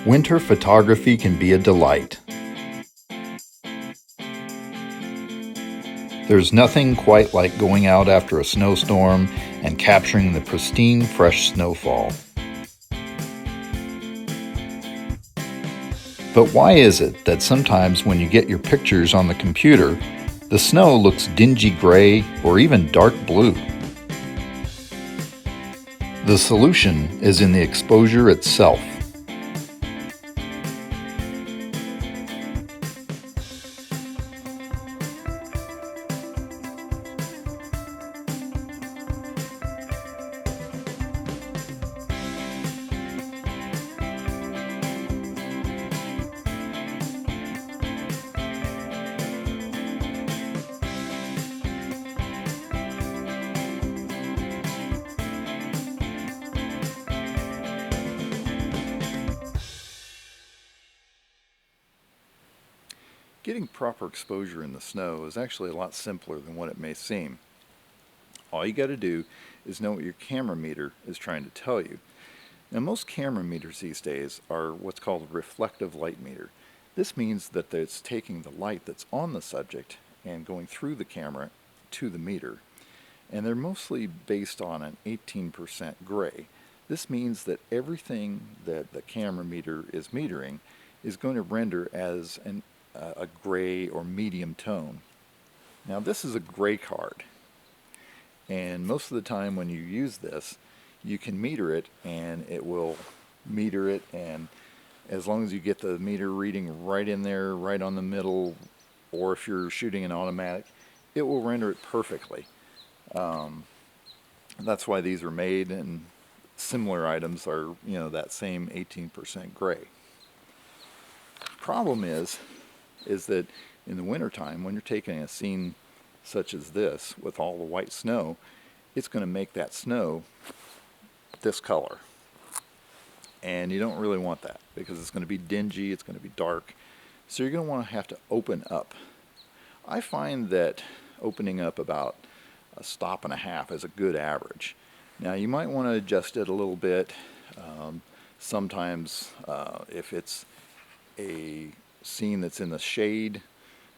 Winter photography can be a delight. There's nothing quite like going out after a snowstorm and capturing the pristine, fresh snowfall. But why is it that sometimes when you get your pictures on the computer, the snow looks dingy gray or even dark blue? The solution is in the exposure itself. Getting proper exposure in the snow is actually a lot simpler than what it may seem. All you got to do is know what your camera meter is trying to tell you. Now, most camera meters these days are what's called a reflective light meter. This means that it's taking the light that's on the subject and going through the camera to the meter. And they're mostly based on an 18% gray. This means that everything that the camera meter is metering is going to render as a gray or medium tone. Now, this is a gray card, and most of the time when you use this, you can meter it and it will meter it, and as long as you get the meter reading right in there, right on the middle, or if you're shooting an automatic, it will render it perfectly. That's why these are made, and similar items are, that same 18% gray. Problem is that in the wintertime, when you're taking a scene such as this with all the white snow, it's going to make that snow this color. And you don't really want that because it's going to be dingy, it's going to be dark. So you're going to want to have to open up. I find that opening up about a stop and a half is a good average. Now, you might want to adjust it a little bit. Sometimes if it's a scene that's in the shade,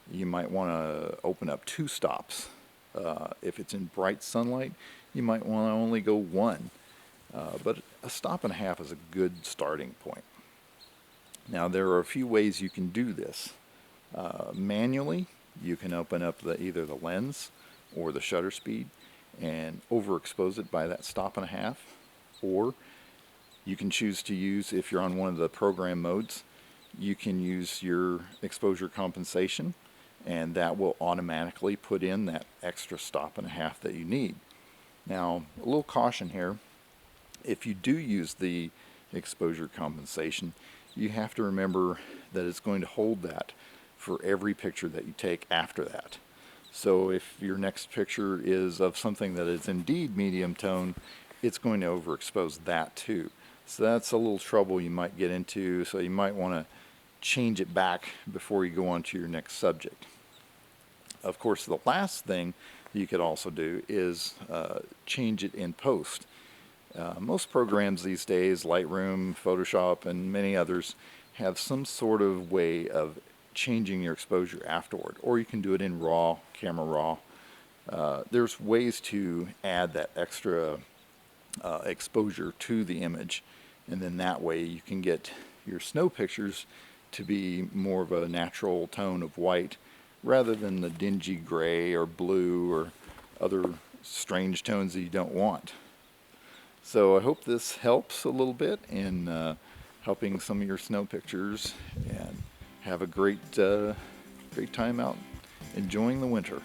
you might want to open up 2 stops. If it's in bright sunlight, you might want to only go 1. But a stop and a half is a good starting point. Now, there are a few ways you can do this. Manually, you can open up either the lens or the shutter speed and overexpose it by that stop and a half. Or you can choose to use, if you're on one of the program modes, you can use your exposure compensation, and that will automatically put in that extra stop and a half that you need. Now, a little caution here. If you do use the exposure compensation, you have to remember that it's going to hold that for every picture that you take after that. So if your next picture is of something that is indeed medium tone, it's going to overexpose that too. So that's a little trouble you might get into, so you might want to change it back before you go on to your next subject. Of course, the last thing you could also do is change it in post. Most programs these days, Lightroom, Photoshop, and many others, have some sort of way of changing your exposure afterward, or you can do it in RAW, Camera Raw. There's ways to add that extra exposure to the image, and then that way you can get your snow pictures to be more of a natural tone of white rather than the dingy gray or blue or other strange tones that you don't want. So I hope this helps a little bit in helping some of your snow pictures, and have a great time out enjoying the winter.